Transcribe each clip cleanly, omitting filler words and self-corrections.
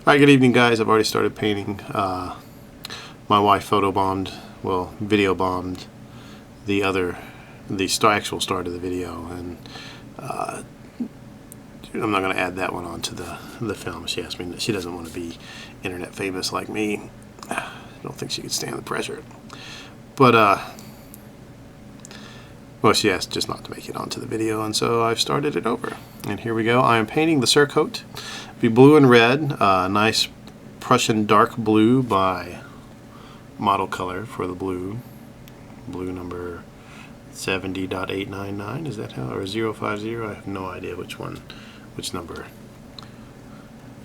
Alright, good evening guys. I've already started painting. My wife video bombed the actual start of the video, and I'm not going to add that one onto the film. She asked me, she doesn't want to be internet famous like me. I don't think she could stand the pressure. But well, she asked just not to make it onto the video, and so I've started it over. And here we go. I am painting the surcoat. Be blue and red. Nice Prussian dark blue by Model Color for the blue. Blue number 70.899. Is that how? Or 050? I have no idea which number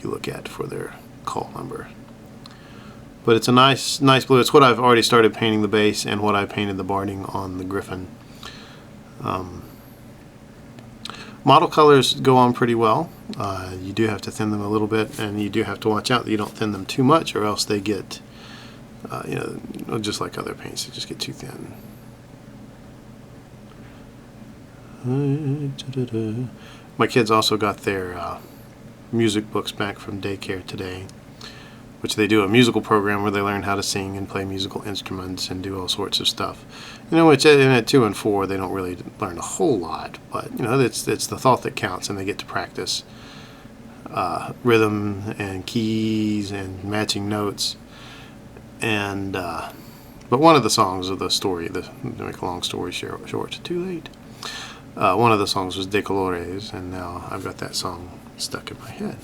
you look at for their call number. But it's a nice blue. It's what I've already started painting the base and what I painted the barding on the Griffin. Model colors go on pretty well. You do have to thin them a little bit, and you do have to watch out that you don't thin them too much, or else they get, just like other paints, they just get too thin. My kids also got their music books back from daycare today, which they do a musical program where they learn how to sing and play musical instruments and do all sorts of stuff. Which at 2 and 4 they don't really learn a whole lot, but it's the thought that counts, and they get to practice rhythm and keys and matching notes. And but one of the songs of the story, to make a long story short, too late. One of the songs was De Colores, and now I've got that song stuck in my head.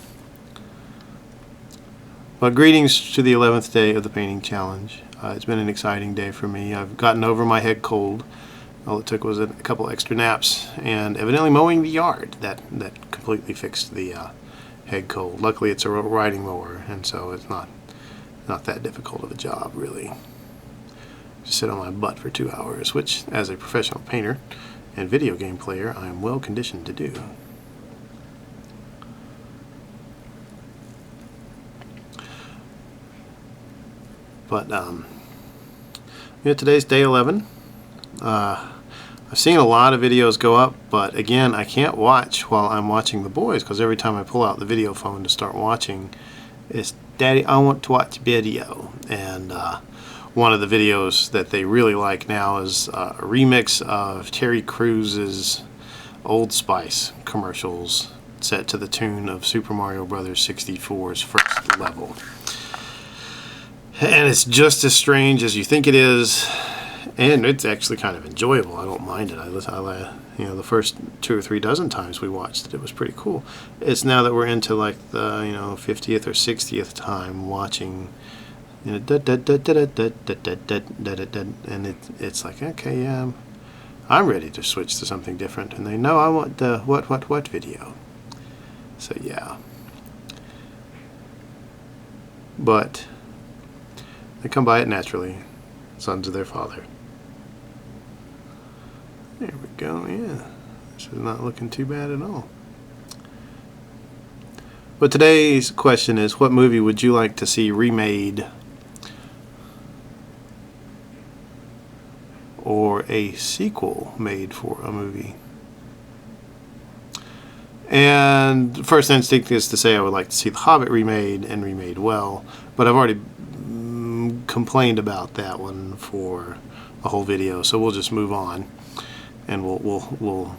Well, greetings to the 11th day of the painting challenge. It's been an exciting day for me. I've gotten over my head cold. All it took was a couple extra naps and evidently mowing the yard. That completely fixed the head cold. Luckily it's a riding mower, and so it's not that difficult of a job, really. Just sit on my butt for 2 hours, which as a professional painter and video game player I am well conditioned to do. But today's day 11. I've seen a lot of videos go up, but again, I can't watch while I'm watching the boys, because every time I pull out the video phone to start watching, it's, "Daddy, I want to watch video." And one of the videos that they really like now is a remix of Terry Crews's Old Spice commercials set to the tune of Super Mario Bros. 64's first level. And it's just as strange as you think it is, and it's actually kind of enjoyable. I don't mind it. The first 2 or 3 dozen times we watched it, it was pretty cool. It's now that we're into like the 50th or 60th time watching, and it's like, okay, yeah, I'm ready to switch to something different. And they know I want the what video. So yeah, but they come by it naturally, sons of their father. There we go, yeah. This is not looking too bad at all. But today's question is, what movie would you like to see remade or a sequel made for a movie? And first instinct is to say I would like to see The Hobbit remade, and remade well, but I've already complained about that one for a whole video, so we'll just move on, and we'll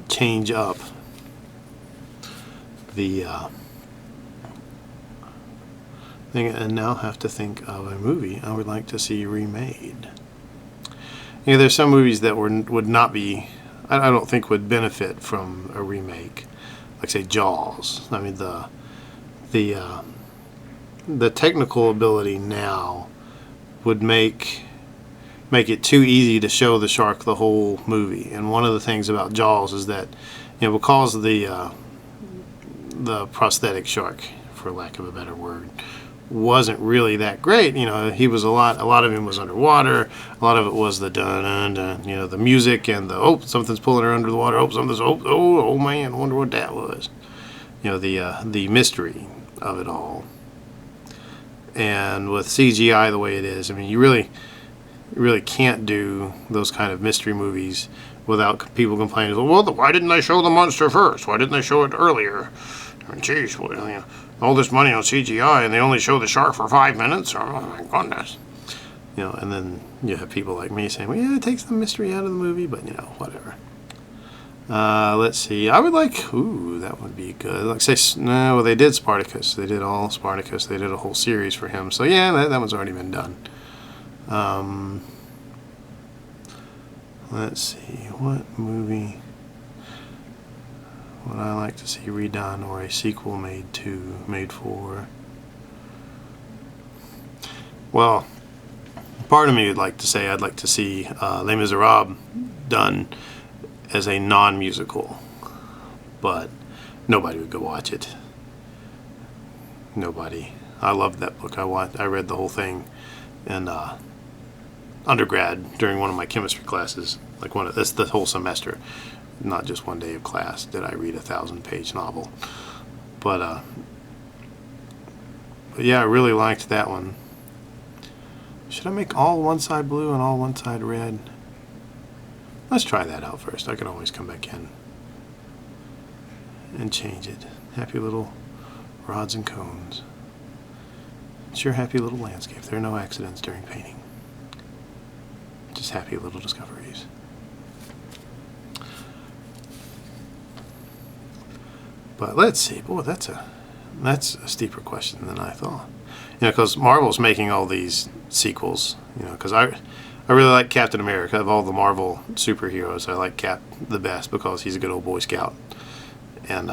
change up the thing, and now have to think of a movie I would like to see remade. There's some movies that would not be, I don't think would benefit from a remake, like say Jaws. I mean the technical ability now would make it too easy to show the shark the whole movie. And one of the things about Jaws is that, because of the prosthetic shark, for lack of a better word, wasn't really that great. He was a lot of him was underwater. A lot of it was the dun dun dun, the music and the something's pulling her under the water. Oh man, I wonder what that was. The mystery of it all. And with CGI the way it is, I mean, you really can't do those kind of mystery movies without people complaining, well, why didn't they show the monster first? Why didn't they show it earlier? Geez, well, you know, all this money on CGI and they only show the shark for 5 minutes? Oh my goodness. You know, and then you have people like me saying, well, yeah, it takes the mystery out of the movie, but, you know, whatever. Let's see. I would like, ooh, that would be good. Like, say, no, well, they did Spartacus. They did all Spartacus. They did a whole series for him. So, yeah, that one's already been done. Let's see. What movie would I like to see redone or a sequel made for? Well, part of me would like to say I'd like to see Les Miserables done as a non-musical, but nobody would go watch it. Nobody. I loved that book. I read the whole thing in undergrad during one of my chemistry classes. Like that's the whole semester, not just one day of class. Did I read a 1,000-page novel? But yeah, I really liked that one. Should I make all one side blue and all one side red? Let's try that out first. I can always come back in and change it. Happy little rods and cones. It's your happy little landscape. There are no accidents during painting. Just happy little discoveries. But let's see. Boy, that's a steeper question than I thought. You know, because Marvel's making all these sequels. You know, because I really like Captain America. Of all the Marvel superheroes, I like Cap the best because he's a good old Boy Scout, and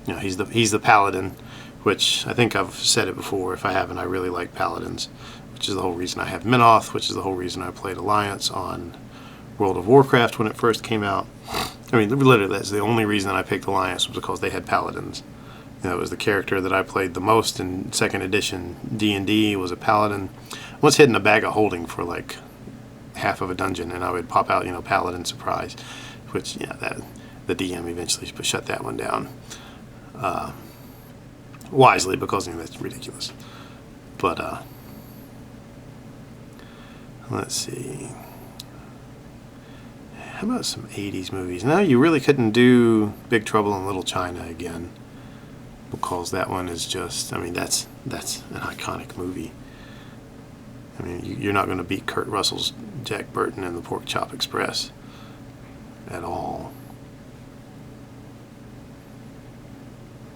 you know, he's the Paladin, which I think I've said it before. If I haven't, I really like Paladins, which is the whole reason I have Minoth, which is the whole reason I played Alliance on World of Warcraft when it first came out. I mean, literally, that's the only reason I picked Alliance was because they had Paladins. You know, it was the character that I played the most in 2nd edition D&D was a Paladin. I once hid in a bag of holding for like half of a dungeon, and I would pop out, you know, Paladin surprise, which, yeah, that the DM eventually shut that one down wisely, because, you know, that's ridiculous. But let's see, how about some 80s movies? Now you really couldn't do Big Trouble in Little China again, because that one is just, I mean, that's an iconic movie. I mean, you're not going to beat Kurt Russell's Jack Burton in the Pork Chop Express at all.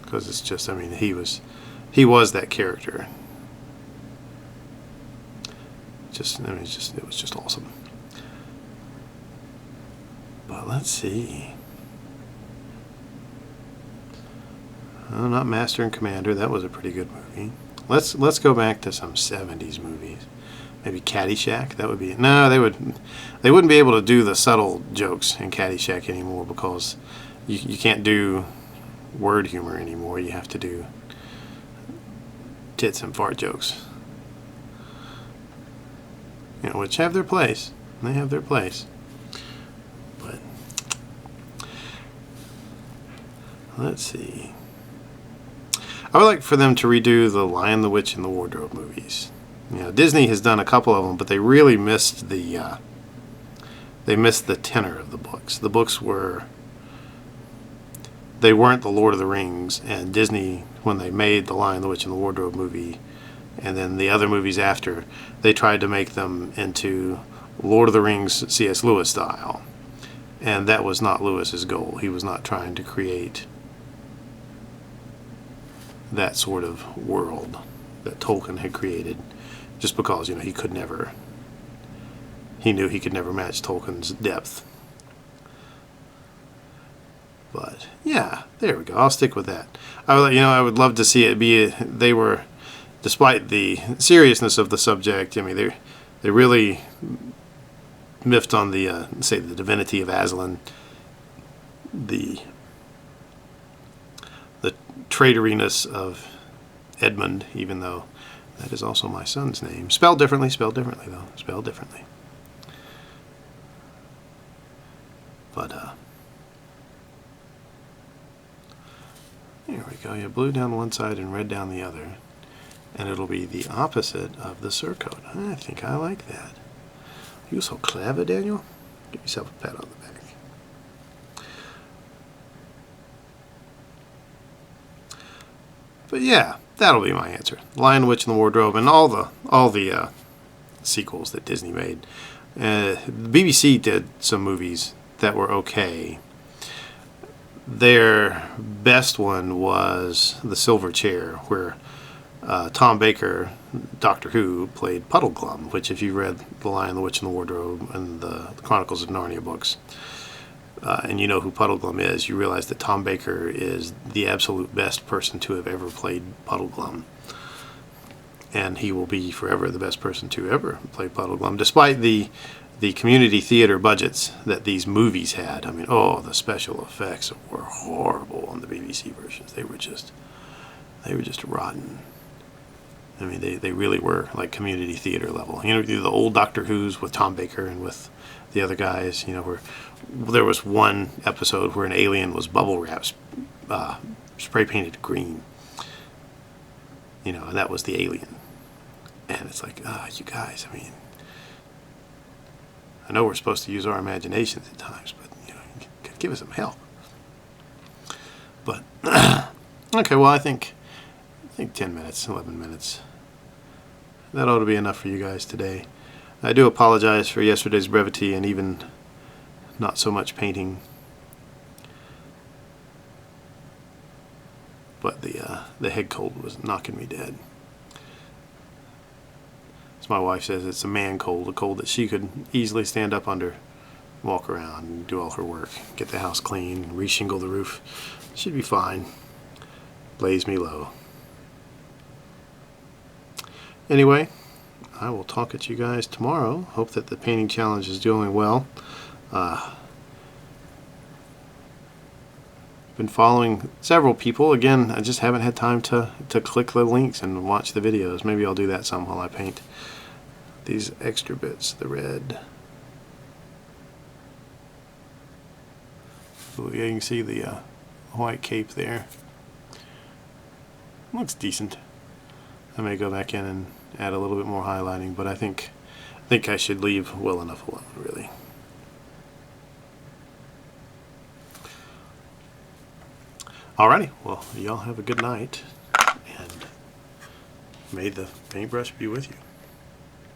Because it's just, I mean, he was that character. Just, I mean, it was just awesome. But let's see. Oh, not Master and Commander. That was a pretty good movie. Let's go back to some 70s movies. Maybe Caddyshack. That would be, no, they wouldn't be able to do the subtle jokes in Caddyshack anymore, because you can't do word humor anymore. You have to do tits and fart jokes. You know, which have their place. They have their place. But let's see. I would like for them to redo the Lion, the Witch, and the Wardrobe movies. You know, Disney has done a couple of them, but they really missed the tenor of the books. The books weren't the Lord of the Rings, and Disney, when they made the Lion, the Witch, and the Wardrobe movie, and then the other movies after, they tried to make them into Lord of the Rings C.S. Lewis style, and that was not Lewis's goal. He was not trying to create that sort of world that Tolkien had created, just because, you know, he knew he could never match Tolkien's depth. But yeah, there we go. I'll stick with that. I would love to see it be. They were, despite the seriousness of the subject, I mean, they really miffed on the say the divinity of Aslan, the traitoriness of Edmund, even though that is also my son's name. Spelled differently though. Spelled differently. But here we go. You have blue down one side and red down the other, and it'll be the opposite of the surcoat. I think I like that. You're so clever, Daniel. Give yourself a pat on the back. But yeah, that'll be my answer. Lion, the Witch, and the Wardrobe, and all the sequels that Disney made. The BBC did some movies that were okay. Their best one was The Silver Chair, where Tom Baker, Doctor Who, played Puddleglum, which if you read The Lion, the Witch, and the Wardrobe and the Chronicles of Narnia books, and you know who Puddleglum is, you realize that Tom Baker is the absolute best person to have ever played Puddleglum. And he will be forever the best person to ever play Puddleglum, despite the community theater budgets that these movies had. I mean, oh, the special effects were horrible on the BBC versions. They were just rotten. I mean, they really were like community theater level. You know, the old Doctor Who's with Tom Baker and with the other guys, you know, where there was one episode where an alien was bubble wrapped, spray painted green. You know, and that was the alien. And it's like, you guys, I mean, I know we're supposed to use our imaginations at times, but, you know, you could give us some help. But, okay, well, I think 10 minutes, 11 minutes. That ought to be enough for you guys today. I do apologize for yesterday's brevity and even not so much painting. But the head cold was knocking me dead. As my wife says, it's a man cold, a cold that she could easily stand up under, walk around, and do all her work, get the house clean, reshingle the roof. She'd be fine. Lays me low. Anyway, I will talk at you guys tomorrow. Hope that the painting challenge is doing well. Been following several people. Again, I just haven't had time to click the links and watch the videos. Maybe I'll do that some while I paint these extra bits, the red. So yeah, you can see the white cape there. Looks decent. I may go back in and add a little bit more highlighting, but I think I should leave well enough alone, really. Alrighty, well, y'all have a good night, and may the paintbrush be with you.